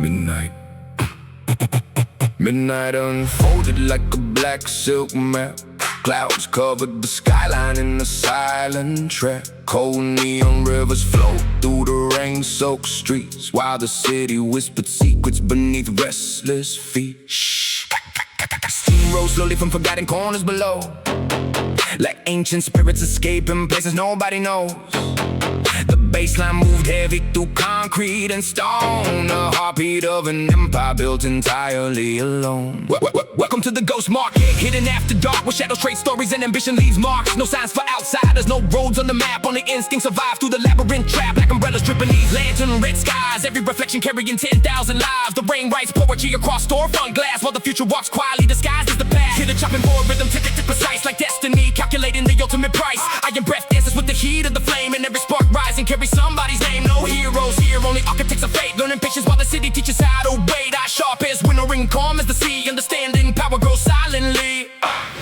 Midnight. Midnight unfolded like a black silk map. Clouds covered the skyline in a silent trap. Cold neon rivers flow through the rain-soaked streets, while the city whispered secrets beneath restless feet. Shh. Steam rose slowly from forgotten corners below, like ancient spirits escaping places nobody knows. The baseline moved heavy through concrete and stone, the heartbeat of an empire built entirely alone. Welcome to the ghost market, hidden after dark, where shadows trade stories and ambition leaves marks. No signs for outsiders, no roads on the map, only instinct survive through the labyrinth trap. Black umbrellas dripping these lantern red skies, every reflection carrying 10,000 lives. The rain writes poetry across storefront glass, while the future walks quietly disguised as the past. Hit a chopping board rhythm, tick precise like destiny, calculating the ultimate price. Iron breath dances with the heat of the flame, and every spark rising carries somebody's name. No heroes here, only architects of fate, learning patience while the city teaches how to wait. Eye sharp as winnowing, calm as the sea, understanding power grows silently.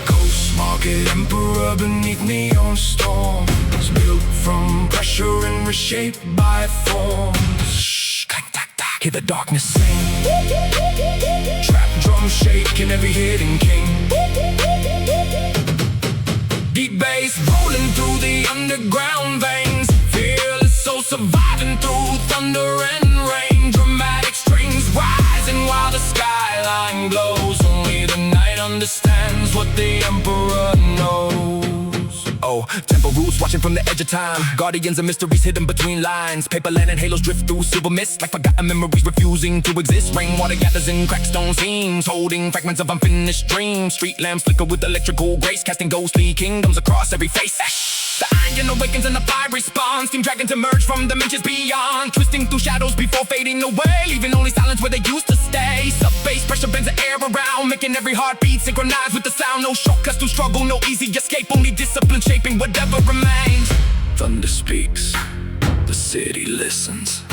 Ghost market, emperor beneath neon storms, built from pressure and reshaped by forms. Shh, clang, tack, tack, hear the darkness sing. Trap drum shaking every hidden king. Deep bass rolling through the underground veins, fearless soul surviving through thunder and rain. Dramatic strings rising while the skyline glows. Only the night understands what the emperor knows. Oh, temple roots watching from the edge of time, guardians of mysteries hidden between lines. Paper land and halos drift through silver mist, like forgotten memories refusing to exist. Rainwater gathers in cracked stone seams, holding fragments of unfinished dreams. Street lamps flicker with electrical grace, casting ghostly kingdoms across every face. The iron awakens and the fire responds. Steam dragons emerge from dimensions beyond, twisting through shadows before fading away, leaving only silence where they used to stay. Sub-bass pressure bends the air around, making every heartbeat synchronize with the sound. No shortcuts to struggle, no easy escape, only discipline shaping whatever remains. Thunder speaks, the city listens.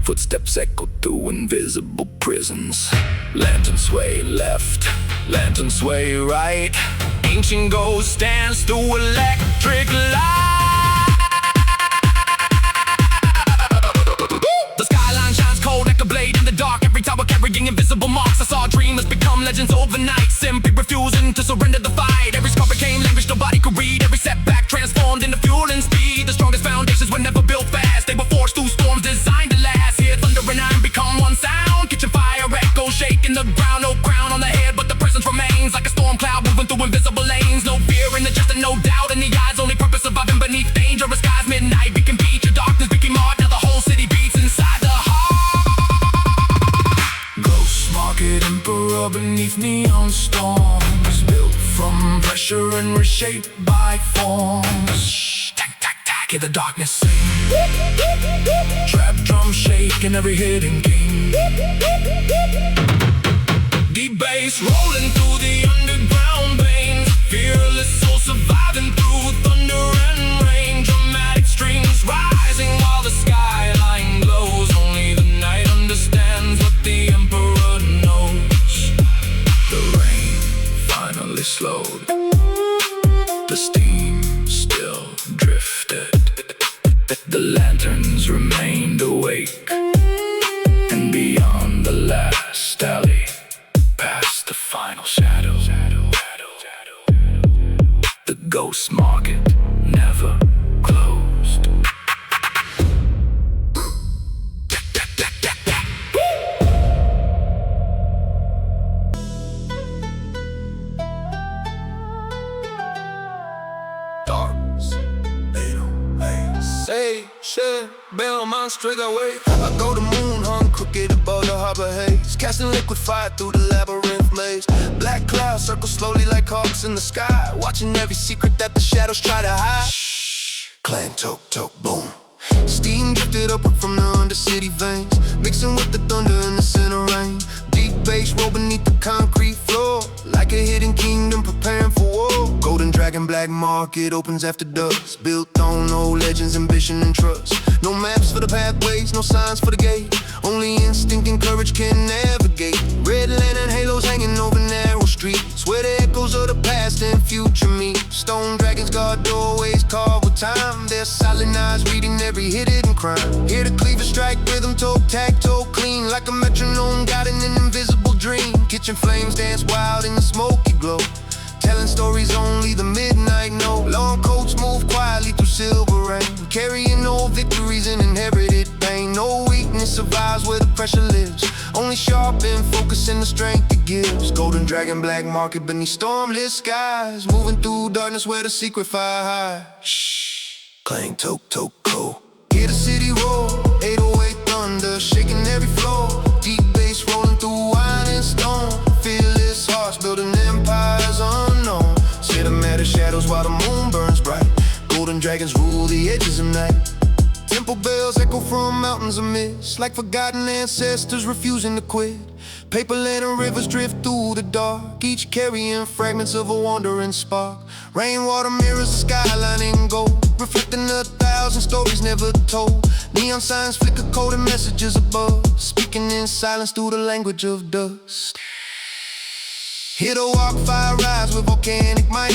Footsteps echo through invisible prisons. Lanterns sway left, lanterns sway right. Ancient ghost stands through electric light. The skyline shines cold, like a blade in the dark. Every tower carrying invisible marks. I saw dreamers become legends overnight, simply refusing to surrender the fight. Every scar became language nobody could read. Every setback transformed into fuel and speed. The strongest foundations were never built fast, they were forged through storms designed to last. Hear thunder and iron become one sound, kitchen fire echo shaking the ground. No crown on the head, but the presence remains, like a storm cloud moving through invisible lanes. No fear in the chest and no doubt in the eyes, only purpose surviving beneath dangerous skies. Midnight became beat, your darkness became art. Now the whole city beats inside the heart. Ghost market, emperor beneath neon storms, built from pressure and reshaped by forms. Shh, tack, tack, tack, hear the darkness sing. Trap drum shaking every hidden king. Deep bass rolling through the underground veins, fearless soul surviving through thunder and rain. Dramatic strings rising while the skyline glows. Only the night understands what the emperor knows. The rain finally slowed, the steam still drifted. The lanterns remained awake, and beyond the last alley, past the final shadow, the ghost market never closed. Darkness, station, bell, monster away. I go to moon, hung crooked above the harbor haze, casting liquid fire through the labyrinth maze. Black clouds circle slowly like hawks in the sky, watching every secret that the shadows try to hide. Shh, clang, toke, toke, boom. Steam drifted upward from the undercity veins, mixing with the thunder in the center rain. Deep bass roll beneath the concrete floor, like a hidden kingdom preparing for war. Golden dragon black market opens after dusk, built on old legends, ambition and trust. No maps for the pathways, no signs for the gate, only instinct and courage can navigate. Red lantern halos hanging over narrow streets, where the echoes of the past and future meet. Stone dragons guard doorways carved with time, their their silent eyes, reading every hidden crime. Hear the cleaver strike, rhythm, toe, tactile, clean like a metronome, guiding an invisible dream. Kitchen flames dance wild in the smoky glow, telling stories only the midnight know. Long coats move quietly through silver rain, carrying old victories and inherited pain. No weakness survives where the pressure lives, only sharp and focus in the strength it gives. Golden dragon, black market beneath stormlit skies, moving through darkness where the secret fire hides. Shh, clang, toke, toke, go. Hear the city roar, 808 thunder, shaking every floor. Deep bass rolling through wine and stone. Fearless hearts building empires unknown. Cinematic shadows while the moon burns bright. Golden dragons rule the edges of night. Temple bells echo from mountains of mist, like forgotten ancestors refusing to quit. Paper lantern rivers drift through the dark, each carrying fragments of a wandering spark. Rainwater mirrors the skyline in gold, reflecting 1,000 stories never told. Neon signs flicker coded messages above, speaking in silence through the language of dust. Hear the walk fire rise with volcanic might,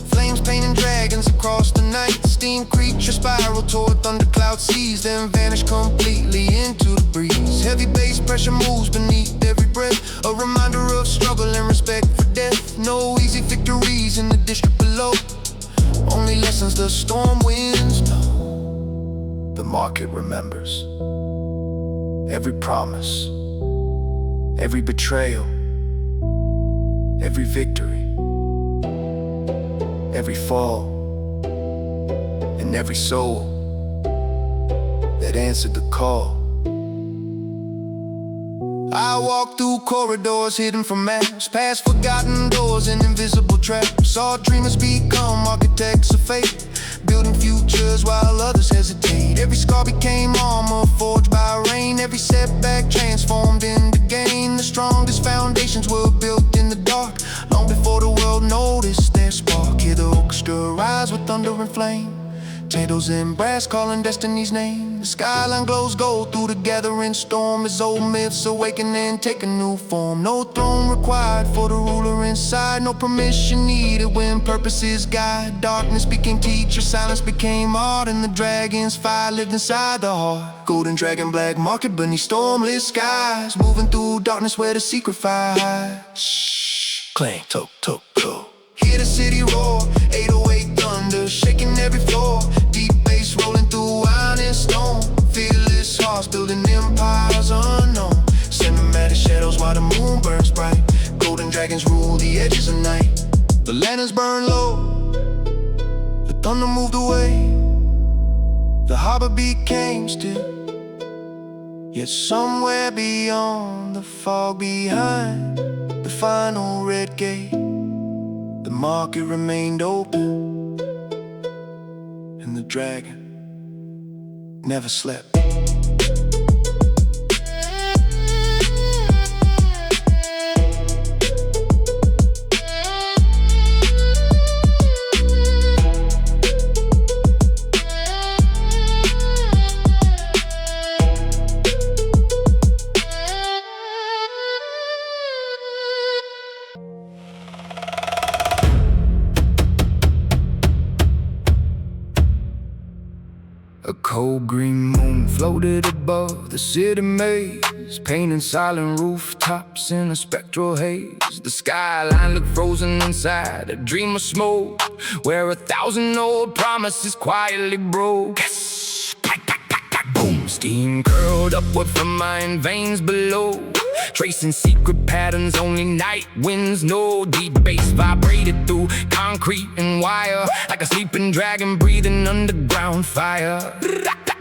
flames painting dragons across the night. Steam creatures spiral toward thundercloud seas, then vanish completely into the breeze. Heavy bass pressure moves beneath every breath, a reminder of struggle and respect for death. No easy victories in the district below, only lessons the storm winds know. The market remembers every promise, every betrayal, every victory, every fall, and every soul that answered the call. I walked through corridors hidden from maps, past forgotten doors and invisible traps. Saw dreamers become architects of fate, building futures while others hesitate. Every scar became armor forged by rain, every setback transformed into gain. The strongest foundations were built in the dark, long before the world noticed their spark. Hear the orchestra rise with thunder and flame, potatoes and brass calling destiny's name. The skyline glows gold through the gathering storm, as old myths awaken and take a new form. No throne required for the ruler inside, no permission needed when purposes guide. Darkness became teacher, silence became art, and the dragon's fire lived inside the heart. Golden dragon, black market beneath stormlit skies, moving through darkness where the secret fire hides. Shh, clang, toke, toke, go. Hear the city roar, 808 thunder, shaking every floor. Deep bass rolling through wine and stone. Fearless hearts building empires unknown. Cinematic shadows while the moon burns bright. Golden dragons rule the edges of night. The lanterns burn low, the thunder moved away. The harbor became still, yet somewhere beyond the fog, behind the final red gate, the market remained open, and the dragon never slept. A cold green moon floated above the city maze, painting silent rooftops in a spectral haze. The skyline looked frozen inside a dream of smoke, where 1,000 old promises quietly broke. Boom, steam curled upward from mine veins below, tracing secret patterns only night winds know. Deep bass vibrated through concrete and wire, like a sleeping dragon breathing underground fire.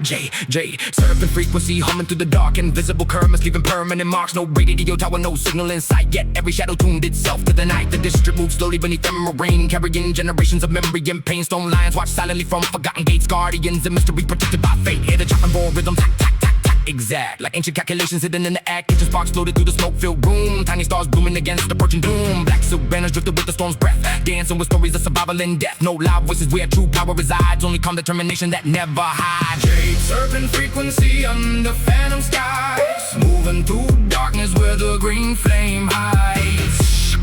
Jade, surfing frequency, humming through the dark. Invisible currents leaving permanent marks. No radio tower, no signal in sight, yet every shadow tuned itself to the night. The district moves slowly beneath emerald rain, carrying generations of memory and pain. Stone lions watch silently from forgotten gates, guardians and mystery protected by fate. Hear the chopping ball rhythm, tack, tack, tack, tack, exact, like ancient calculations hidden in the act. Kitchen sparks floated through the smoke-filled room, tiny stars blooming against approaching doom. Black silk banners drifted with the storm's breath, dancing with stories of survival and death. No loud voices where true power resides, only calm determination that never hides. Jade surfing frequency under phantom skies, moving through darkness where the green flame hides.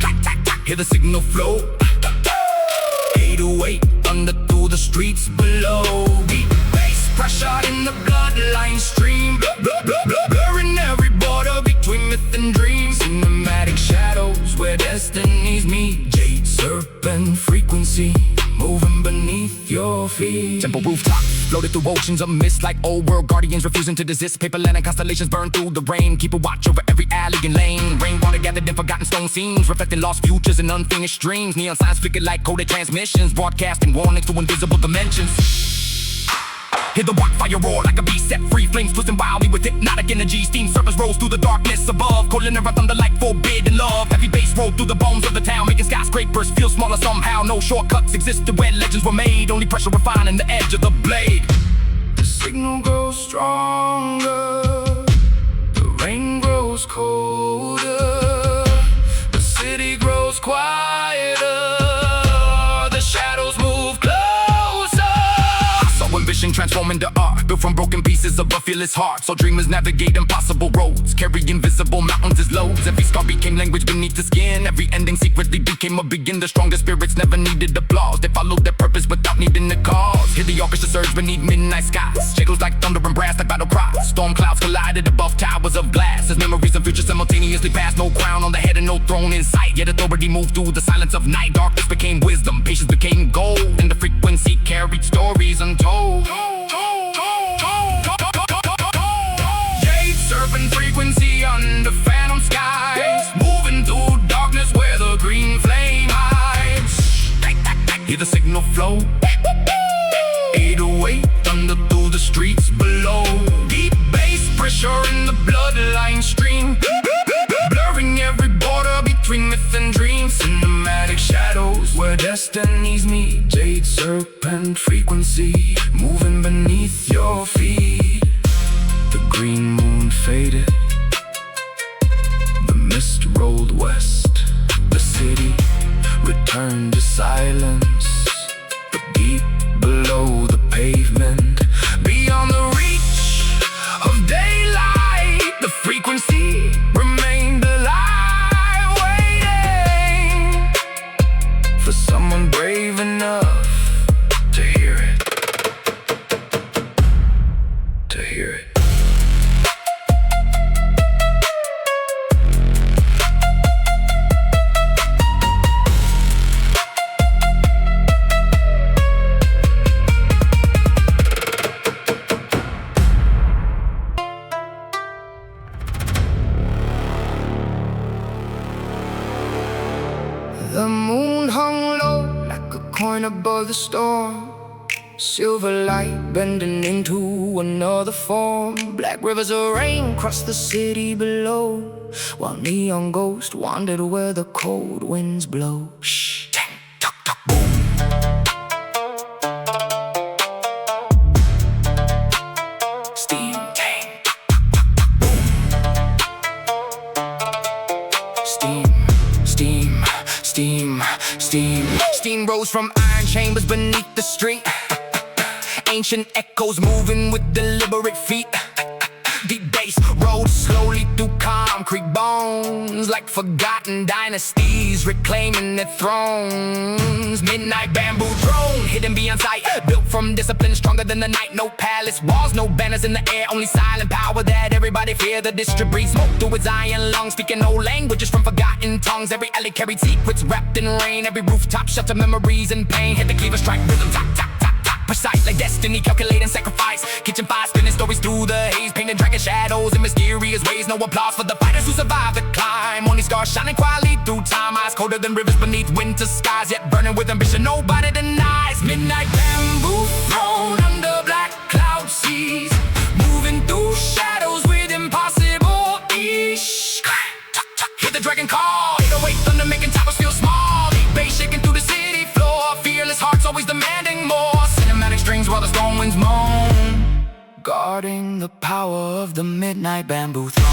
Hear the signal flow, 808 thunder through through the streets below. Deep bass pressure in the bloodline stream, blurring every border between myth and dream. Cinematic shadows where destinies meet. Jade, serpent frequency, moving beneath your feet. Temple rooftop, floated through oceans of mist like old world guardians refusing to desist. Paper land and constellations burn through the rain, keep a watch over every alley and lane. Rainwater gathered in forgotten stone scenes, reflecting lost futures and unfinished dreams. Neon signs flicker like coded transmissions, broadcasting warnings to invisible dimensions. Hear the wildfire roar like a beast set free, flames twisting wildly with hypnotic energy. Steam surface rose through the darkness above, calling a thunder like forbidden love. Heavy bass rolled through the bones of the town, making skyscrapers feel smaller somehow. No shortcuts existed where legends were made, only pressure refining the edge of the blade. The signal grows stronger, the rain grows colder, the city grows quieter, the shadows move closer. Ambition transform into art, built from broken pieces of a fearless heart. So dreamers navigate impossible roads, carry invisible mountains as loads. Every scar became language beneath the skin, every ending secretly became a begin. The strongest spirits never needed applause, they followed their purpose without needing the cause. Hear the orchestra surge beneath midnight skies, shadows like thunder and brass like battle cries. Storm clouds collided above towers of glass, as memories and future simultaneously passed. No crown on the head and no throne in sight, yet authority moved through the silence of night. Darkness became wisdom, patience became gold, and the frequency carried stories untold. Jade, serpent frequency under phantom skies, moving through darkness where the green flame hides. Hear the signal flow, 808 thunder through the streets below. Deep bass pressure in the bloodline stream, blurring every border between myth and dream. Cinematic shadows where destinies meet. Jade, serpent frequency, moving beneath your feet. The green moon faded, the mist rolled west, the city returned to silence. But deep below the pavement, beyond the reach of daylight, the frequency remained alive, waiting for someone brave enough to hear it, to hear it. The moon hung low like a coin above the storm, silver light bending into another form. Black rivers of rain crossed the city below, while neon ghosts wandered where the cold winds blow. Shh, tang, tuk, tuk, boom. Steam, tang, boom. Steam, steam, steam, steam. Steam rose from iron chambers beneath the street, ancient echoes moving with deliberate feet. Deep bass rode slowly through concrete bones, like forgotten dynasties reclaiming their thrones. Midnight bamboo throne, hidden beyond sight, built from discipline stronger than the night. No palace walls, no banners in the air, only silent power that everybody fear. The district breathes smoke through its iron lungs, speaking old languages from forgotten tongues. Every alley carried secrets wrapped in rain, every rooftop shelter memories and pain. Hit the cleaver strike rhythm, tap, tap, tap, tap, precise like destiny, calculating sacrifice. Kitchen fire spinning stories through the haze, painting dragon shadows in mysterious ways. No applause for the fighters who survived the climb, only scars shining quietly through time. Eyes colder than rivers beneath winter skies, yet burning with ambition nobody denies. Midnight bamboo thrown under black cloud seas, moving through shadows with impossible ease. Hear the dragon call, 808 thunder making towers feel small. Deep bass shaking through the city floor, fearless hearts always demanding more. Cinematic strings while the storm winds moan, guarding the power of the midnight bamboo throne.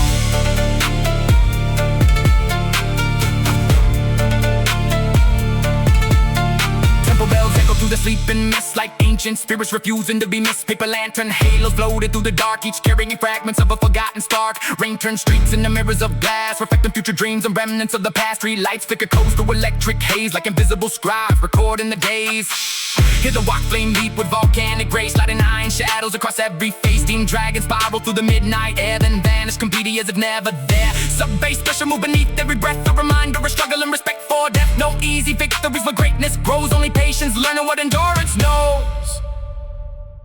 Temple bells echo through the sleeping mist like ancient spirits refusing to be missed. Paper lantern halos floated through the dark, each carrying fragments of a forgotten spark. Rain turned streets into mirrors of glass, reflecting future dreams and remnants of the past. Street lights flicker coast through electric haze like invisible scribes recording the days. Hear the walk flame leap with volcanic grace, sliding iron shadows across every face. Steam dragons spiral through the midnight air, then vanish completely as if never there. Sub-bass pressure move beneath every breath, a reminder of struggle and respect for death. No easy victories, but greatness grows. Only patience, learning what endurance knows.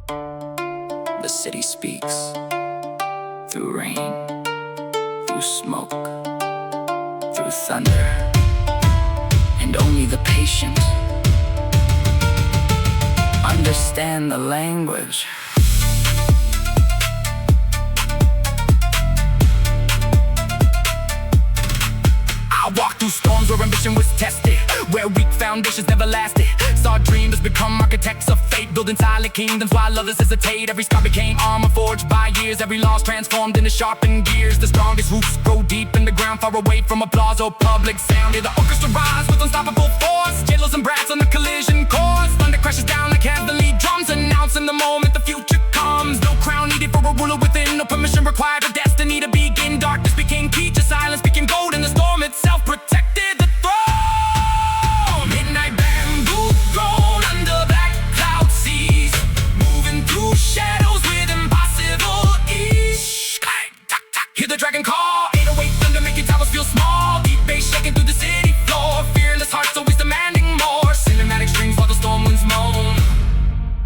The city speaks through rain, through smoke, through thunder, and only the patient understand the language. I walked through storms where ambition was tested, where weak foundations never lasted. Saw dreamers become architects of fate, building silent kingdoms while others hesitate. Every scar became armor forged by years, every loss transformed into sharpened gears. The strongest roots grow deep in the ground, far away from applause or public sound. Hear the orchestra rise with unstoppable force, jailers and brats on the collision course. Thunder crashes down like heavenly drums, announcing the moment the future comes. No crown needed for a ruler within, no permission required for destiny to begin. Darkness became key to silence, became gold, and the storm itself protected the throne. Midnight bamboo grown under black cloud seas, moving through shadows with impossible ease. Hear the dragon call, 808 thunder making towers feel small. Deep bass shaking through the city floor, fearless hearts always demanding more. Cinematic strings while the storm winds moan,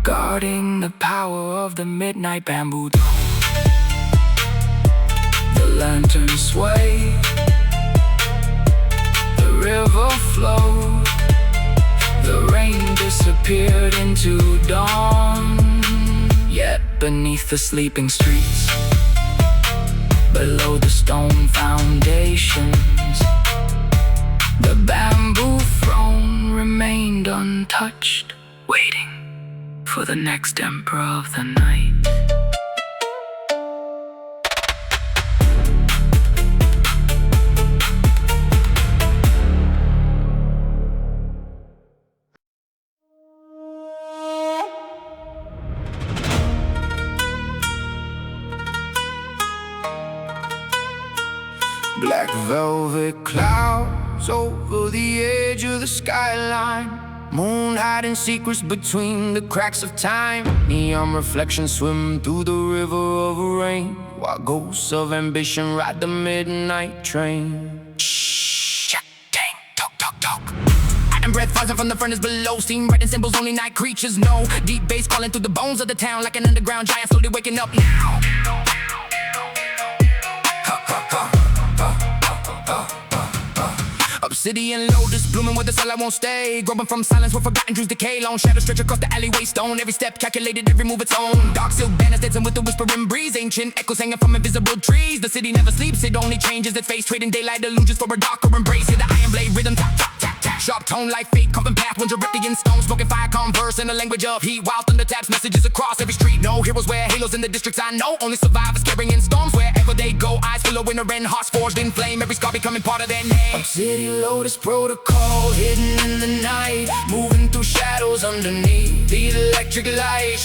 guarding the power of the midnight bamboo throne. The lanterns sway, the river flowed, the rain disappeared into dawn. Yet beneath the sleeping streets, below the stone foundations, the bamboo throne remained untouched, waiting for the next emperor of the night. Black velvet clouds over the edge of the skyline, moon hiding secrets between the cracks of time. Neon reflections swim through the river of rain, while ghosts of ambition ride the midnight train. Shh, dang, talk, talk, talk. And breath rising from the furnace below, steam red and symbols only night creatures know. Deep bass calling through the bones of the town, like an underground giant slowly waking up now. Obsidian lotus blooming where the sunlight won't stay, growing from silence where forgotten dreams decay. Long shadows stretch across the alleyway stone, every step calculated, every move its own. Dark silk banners dancing with the whispering breeze, ancient echoes hanging from invisible trees. The city never sleeps, it only changes its face, trading daylight illusions for a darker embrace. Hear the iron blade rhythm tap, tap, tap, tap. Sharp tone like fate, carving path, winds erupting in stone. Smoking fire converse in the language of heat, while thunder taps messages across every street. No heroes wear halos in the districts I know, only survivors carrying storms wherever they go. Eyes full of winter and hearts forged in flame, every scar becoming part of their name. Obsidian lotus protocol hidden in the night, moving through shadows underneath the electric light.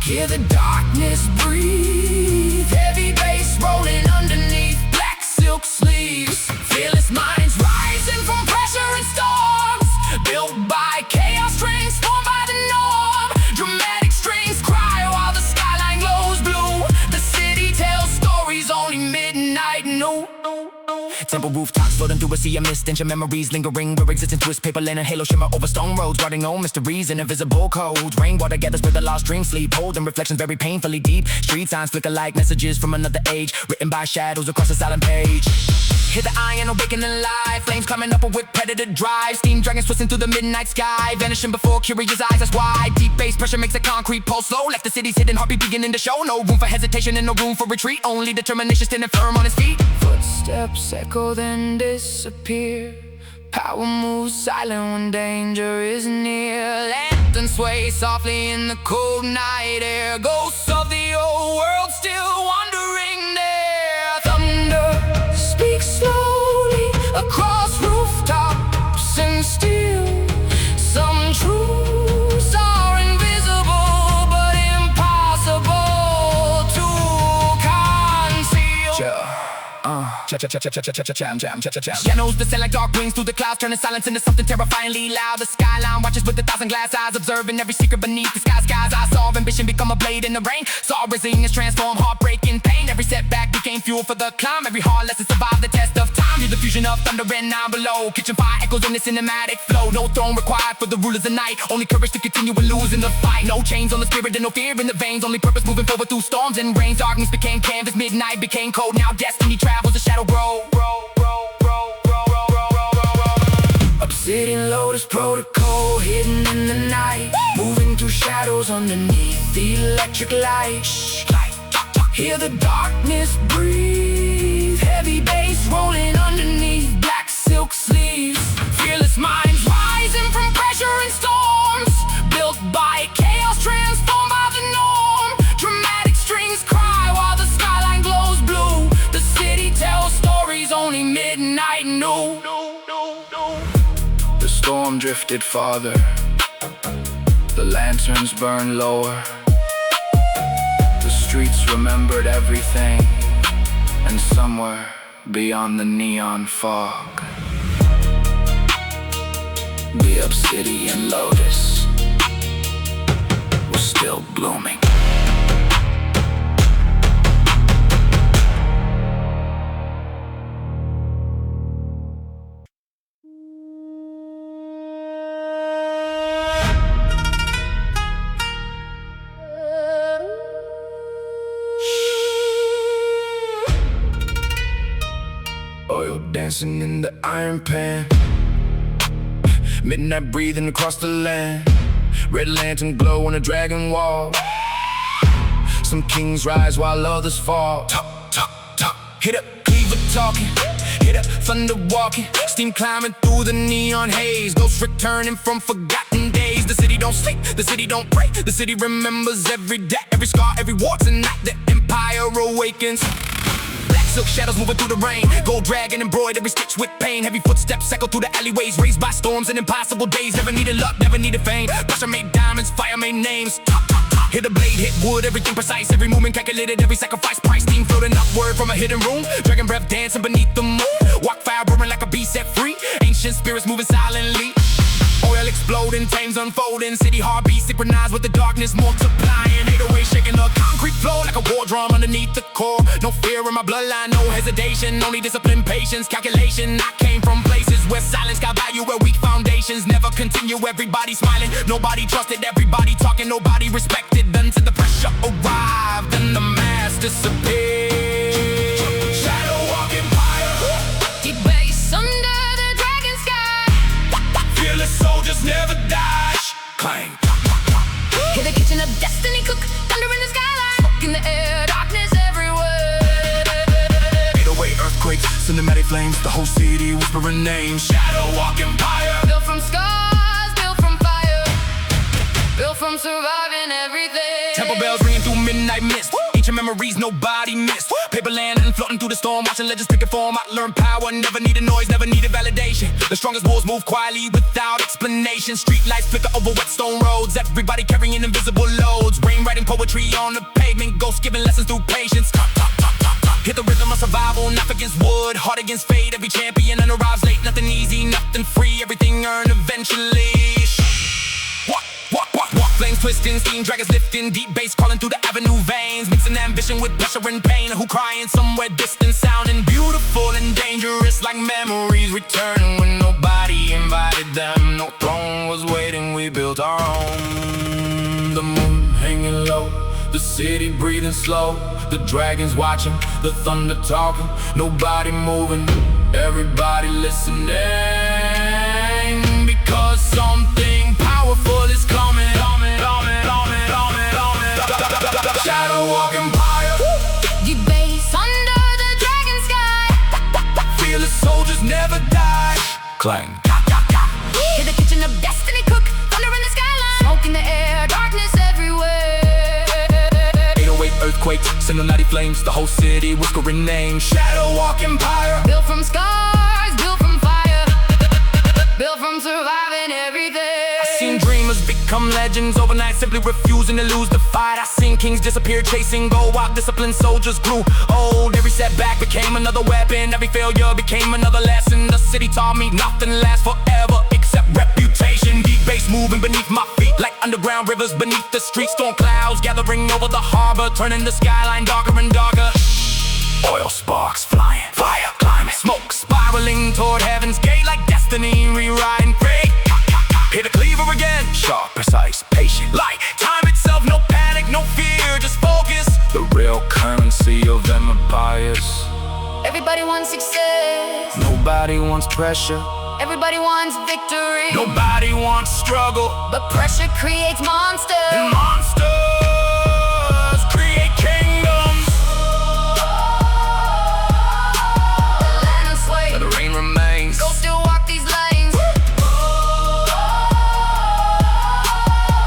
Hear the darkness breathe, heavy bass rolling underneath black silk sleeves. Fearless minds rising from pressure and storms, built by chaos, transformed by the norm. Dramatic strings cry while the skyline glows blue. The city tells stories only midnight knew. Temple rooftops floating through a sea of mist, ancient memories lingering where existence twists. Paper lantern halo shimmer over stone roads, guarding old mysteries and invisible codes. Rainwater gathers where the lost dreams sleep, holding reflections very painfully deep. Street signs flicker like messages from another age, written by shadows across a silent page. Hear the iron awakening alive, flames climbing up with predator drive. Steam dragons twisting through the midnight sky, vanishing before curious eyes, that's why. Deep bass pressure makes a concrete pulse slow, left the city's hidden heartbeat beginning to show. No room for hesitation and no room for retreat, only determination standing firm on its feet. Footsteps echo then disappear, power moves silent when danger is near. Lanterns sway softly in the cold night air, ghosts of the old world still wandering there. Thunder speaks slowly across rooftops and still some truth Shadows descend like dark wings through the clouds, turning silence into something terrifyingly loud. The skyline watches with 1,000 glass eyes, observing every secret beneath the skies. I saw ambition become a blade in the rain. Saw resilience transform heartbreak in pain. Every setback became fuel for the climb. Every hard lesson survived the test of time. You're the fusion of thunder and now below. Kitchen fire echoes in the cinematic flow. No throne required for the rulers of night. Only courage to continue and lose in the fight. No chains on the spirit and no fear in the veins. Only purpose moving forward through storms and rains. Darkness became canvas, midnight became cold. Now destiny travels, the shadow grow. Obsidian lotus protocol hidden in the night, moving through shadows underneath the electric light. Hear the darkness breathe, heavy bass rolling underneath black silk sleeves. Fearless minds rising from pressure and storms, built by chaos, transformed by the norm. Dramatic strings cry while the skyline glows blue. The city tells stories only midnight knew. The storm drifted farther, the lanterns burned lower. The streets remembered everything, and somewhere beyond the neon fog, the obsidian lotus was still blooming. Oil dancing in the iron pan, midnight breathing across the land. Red lantern glow on a dragon wall. Some kings rise while others fall. Hit up cleaver talking, hit up thunder walking. Steam climbing through the neon haze. Ghosts returning from forgotten days. The city don't sleep, the city don't break. The city remembers every day, every scar, every war. Tonight the empire awakens. Silk shadows moving through the rain. Gold dragon embroidered every stitch with pain. Heavy footsteps echo through the alleyways, raised by storms and impossible days. Never needed luck, never needed fame. Pressure made diamonds, fire made names. Hit a blade, hit wood, everything precise. Every movement calculated, every sacrifice price. Steam floating upward from a hidden room. Dragon breath dancing beneath the moon. Walk fire burning like a beast set free. Ancient spirits moving silently. Oil exploding, flames unfolding. City heartbeat synchronized with the darkness multiplying. 808 shaking the concrete floor like a war drum underneath the core. No fear in my bloodline, no hesitation. Only discipline, patience, calculation. I came from places where silence got value, where weak foundations never continue. Everybody smiling, nobody trusted. Everybody talking, nobody respected. Until the pressure arrived and the mask disappeared. Shadow walking fire, Deep base under the dragon sky. fearless soldiers never die. Clang. Hear the kitchen of destiny cook, thunder in the skyline. Smoke in the air, darkness everywhere. 808 earthquakes, cinematic flames. The whole city whispering names. Shadow walking fire, Built from scars, built from fire, built from surviving everything. Temple bells ringing through midnight mist. Ancient memories nobody missed. Paper land and floating through the storm. Watching legends pick form. I learned power, never needed noise, never needed validation. The strongest wolves move quietly without explanation. Street lights flicker over wet stone roads. Everybody carrying invisible loads. Rain writing poetry on the pavement. Ghosts giving lessons through patience. Hit the rhythm of survival, knife against wood, heart against fate. Every champion arrives late, nothing easy, nothing free. Everything earned eventually. Walk, flames twisting, steam dragons lifting. Deep bass calling through the avenue veins. Mixing ambition with pressure and pain. Who crying somewhere distant, sounding beautiful and dangerous. Like memories return when nobody invited them. No throne was waiting, we built our own. The moon hanging low, the city breathing slow. The dragons watching, the thunder talking. Nobody moving, everybody listening. Because something powerful is coming. Shadow walking fire, Deep base under the dragon sky. fearless soldiers never die. Clang. Hear the kitchen of destiny cook, thunder in the skyline. Smoke in the air, darkness everywhere. 808 earthquakes, cinematic flames. The whole city whispering names. Shadow walking fire, Built from scars, built from fire, built from surviving everything. Seen dreamers become become legends overnight, simply refusing to lose the fight. I seen kings disappear chasing gold while disciplined soldiers grew old. Every setback became another weapon, every failure became another lesson. The city taught me nothing lasts forever except reputation. Deep bass moving beneath my feet like underground rivers beneath the streets. Storm clouds gathering over the harbor, turning the skyline darker and darker. Oil sparks flying, fire climbing, smoke spiraling toward heaven's gate like destiny rewriting fate. Hit a cleaver again, sharp, precise, patient, like time itself. No panic, no fear, just focus. The real currency of empires. Everybody wants success, Nobody wants pressure, everybody wants victory. nobody wants struggle. But pressure creates monsters. And monsters create kingdoms. The land of sway, The rain remains. go still walk these lanes.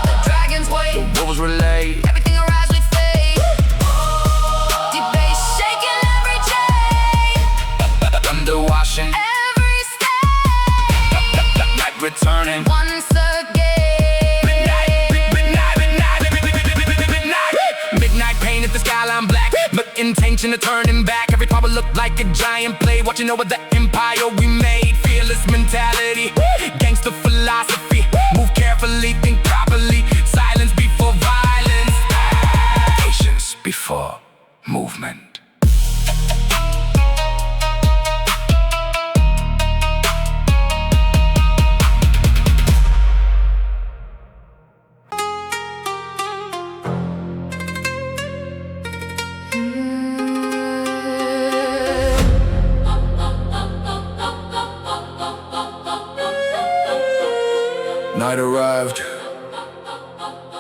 The dragon's way, Wolves relay. everything arise with faith. Deep bass shaking every chain, Thunder washing. every state. Night returning. Once again, Midnight pain at the skyline black, but intention of turning back. Every power looked like a giant play, watching over the empire we made. Fearless mentality, gangster philosophy. Move carefully, think properly. Silence before violence, patience before movement. Night arrived,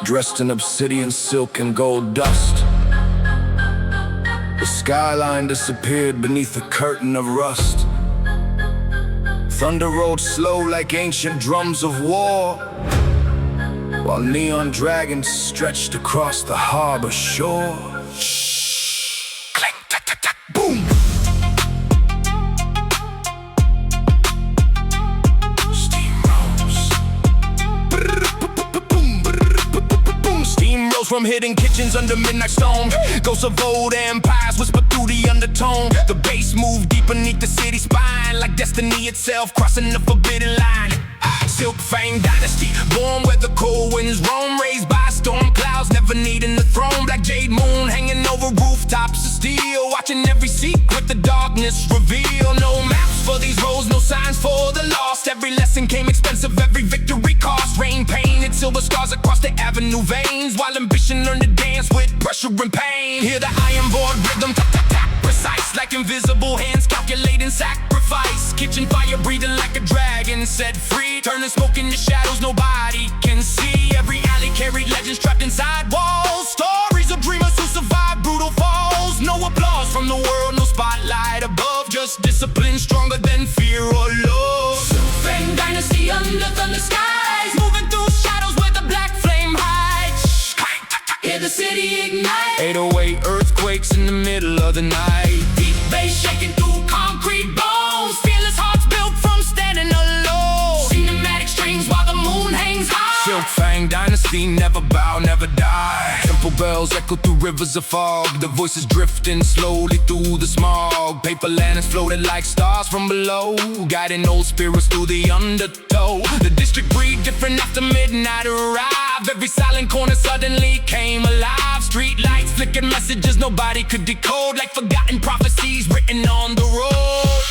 dressed in obsidian silk and gold dust. The skyline disappeared beneath a curtain of rust. Thunder rolled slow like ancient drums of war, while neon dragons stretched across the harbor shore. Clink, tack, tack, tack, boom. Steam rose from hidden kitchens under midnight stone. Ghosts of old empires whisper through the undertone. The bass moved deep beneath the city spine, like destiny itself crossing the forbidden line. Silk Fang dynasty, born where the cold winds roam, raised by storm clouds, never needing the throne. Black Jade moon hanging over rooftops of steel, watching every secret the darkness reveal. No maps for these roads, no signs for the lost. Every lesson came expensive, every victory cost. Rain painted silver scars across the avenue veins, while ambition learned to dance with pressure and pain. Hear the iron board rhythm, tap tap tap, precise like invisible hands calculating sacrifice. Kitchen fire breathing like a dragon set free, turning smoke into shadows nobody can see. Every alley carried legends trapped inside walls, stories of dreamers who survived brutal falls. No applause from the world, no spotlight above, just discipline stronger than fear or love. Fang dynasty under thunder skies, moving through shadows where the black flame hides. Hear the city ignite, 808 earthquakes in the middle of the night. deep bass shaking through concrete bones. Fearless hearts built from standing alone. Cinematic strings while the moon hangs high. Silk Fang dynasty, never bow, never die. Temple bells echo through rivers of fog, the voices drifting slowly through the smog. Paper lanterns floated like stars from below, guiding old spirits through the undertow. The district breathed different after midnight arrived. Every silent corner suddenly came alive. Street lights flickered messages nobody could decode, like forgotten prophecies written on the road.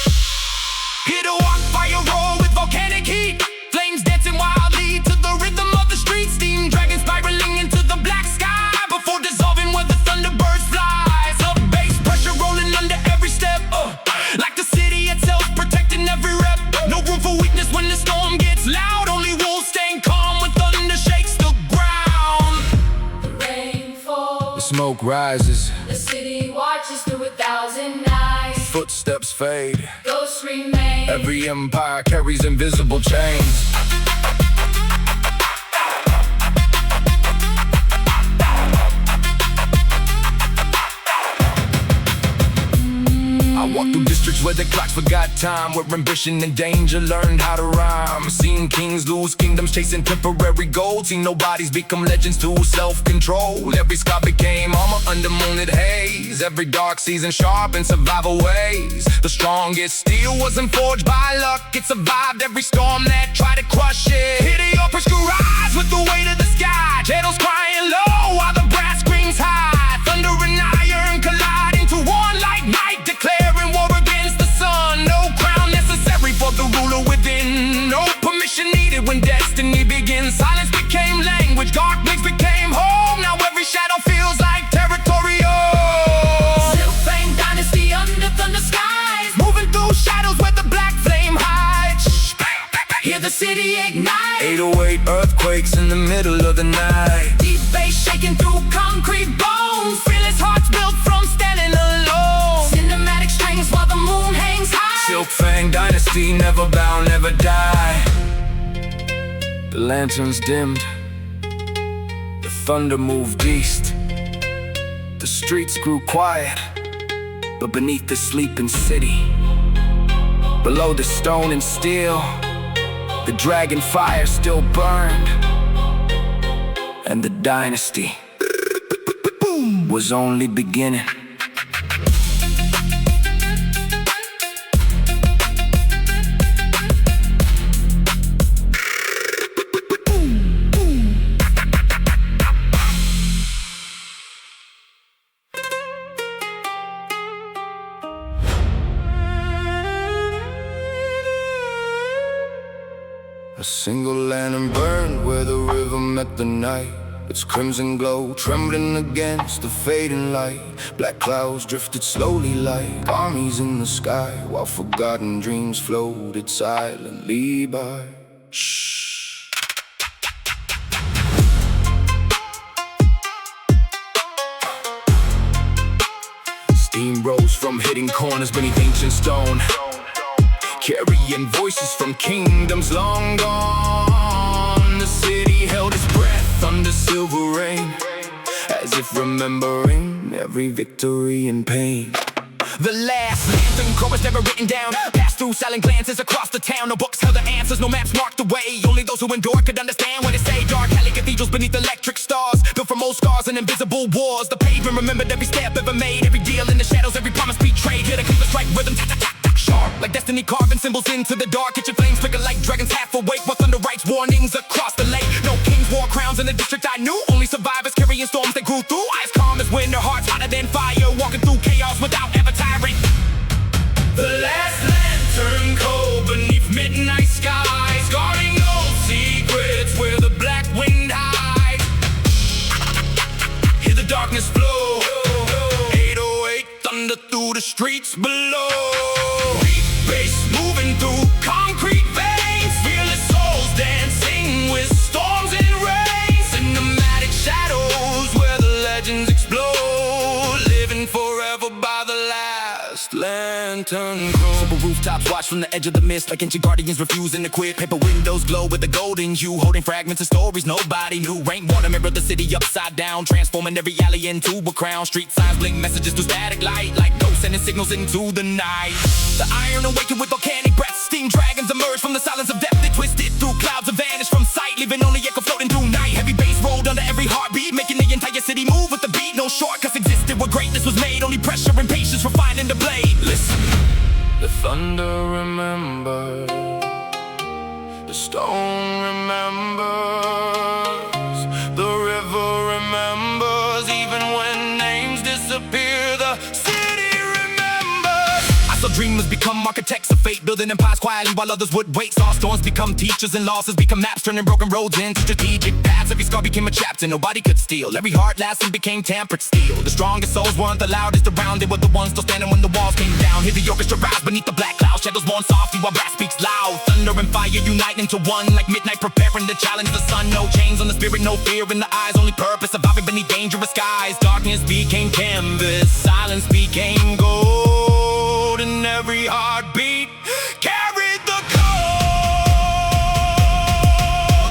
Here to walk fire roar with volcanic heat, flames dancing wildly to the rhythm of the street. Steam dragons spiraling into the black sky before dissolving where the thunderbirds fly. Sub bass pressure rolling under every step, like the city itself protecting every rep. No room for weakness when the storm gets loud, only wolves staying calm when thunder shakes the ground. the rain falls, The smoke rises, the city watches through 1,000 eyes. footsteps fade. Ghosts remain, Every empire carries invisible chains. I walk Walked through districts where the clocks forgot time, where ambition and danger learned how to rhyme. Seen kings lose kingdoms chasing temporary gold. Seen nobodies become legends through self-control. Every scar became armor under moonlit haze. Every dark season sharpened survival ways. The strongest steel wasn't forged by luck. It survived every storm that tried to crush it. Idiocracy rise with the weight of the sky. Jade's crying low while the brass screams high. Thunder and iron collide into one like night, declaring war against the sun. No crown necessary for the ruler within. No permission needed when destiny begins. Silence became language, darkness became home. Now every shadow feels like territorial. Silk Fang Dynasty under thunder skies, Moving through shadows where the black flame hides. hear the city ignite. 808 earthquakes in the middle of the night. Deep bass shaking through concrete bones. Fearless hearts built from standing alone. Cinematic strings while the moon hangs high. Silk Fang Dynasty, never bow, never die. The lanterns dimmed, the thunder moved east. The streets grew quiet, but beneath the sleeping city, below the stone and steel, the dragon fire still burned. And the dynasty was only beginning. A single lantern burned where the river met the night. Its crimson glow trembling against the fading light. Black clouds drifted slowly like armies in the sky, while forgotten dreams floated silently by. Shh. Steam rose from hidden corners beneath ancient stone, carrying voices from kingdoms long gone. The city held its breath under silver rain, as if remembering every victory and pain. The last anthem chorus never written down, passed through silent glances across the town. No books held the answers, no maps marked the way. Only those who endured could understand what it say. Dark alley cathedrals beneath electric stars, built from old scars and invisible wars. The pavement remembered every step ever made, every deal in the shadows, every promise betrayed. Hear the cleaver strike rhythm, tap tap tap tap, sharp like destiny carving symbols into the dark. Kitchen flames flicker like dragons half awake, while thunder writes warnings across the lake. No kings wore crowns in the district I knew, only survivors carrying storms that grew through. Eyes calm as wind, their hearts hotter than fire, walking through chaos without ever tiring. The last lantern cold beneath midnight skies, guarding old secrets where the black wind hides. Hear the darkness flow, 808 thunder through the streets below. Deep bass moving through concrete veins, fearless souls dancing with storms and rain. Cinematic shadows where the legends explode, living forever by the last lantern glow. Simple rooftops watch from the edge of the mist, like ancient guardians refusing to quit. Paper windows glow with the golden hue, holding fragments of stories nobody knew. Rainwater mirror the city upside down, transforming every alley into a crown. Street signs blink messages through static light, like ghosts sending signals into the night. The iron awakened with volcanic breaths, steam dragons emerge from the silence of depth. They twisted through clouds and vanished from sight, leaving only echo floating through night. Heavy bass rolled under every heartbeat, making the entire city move with the beat. No shortcuts existed where greatness was made, only pressure and patience refining the blade. Listen, the thunder remembers, the stone remembers, the river remembers. Even when names disappear, the city remembers. I saw dreamers become architects of fate, building empires quietly while others would wait. Saw storms become teachers and losses become maps, turning broken roads into strategic paths. Every scar became a chapter nobody could steal. Every heart lasting became tempered steel. The strongest souls weren't the loudest around, they were the ones still standing when the walls came down. Hear the orchestra rise beneath the black clouds, shadows mourn softly while brass speaks loud. Thunder and fire unite into one, like midnight preparing to challenge the sun. No chains on the spirit, no fear in the eyes, only purpose surviving beneath dangerous skies. Darkness became canvas, silence became gold, and every heartbeat carried the code.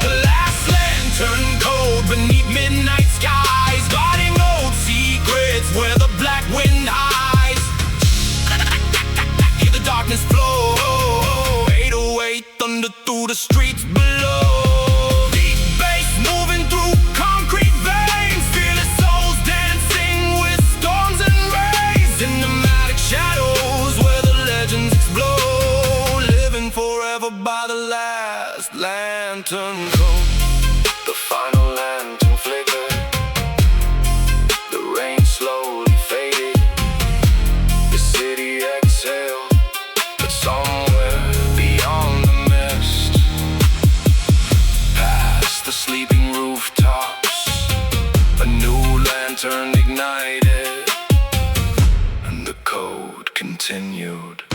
The last lantern cold beneath midnight skies, guarding old secrets where the black wind hides. darkness flow. 808 thunder through the streets below. Deep bass moving through concrete veins. Fearless souls dancing with storms and rays. Cinematic shadows where the legends explode. Living forever by the last lantern glow. The final lantern flickered. The rain slowly faded. The city exhaled, but somewhere beyond the mist, past the sleeping rooftops, a new lantern ignited, and the code continued.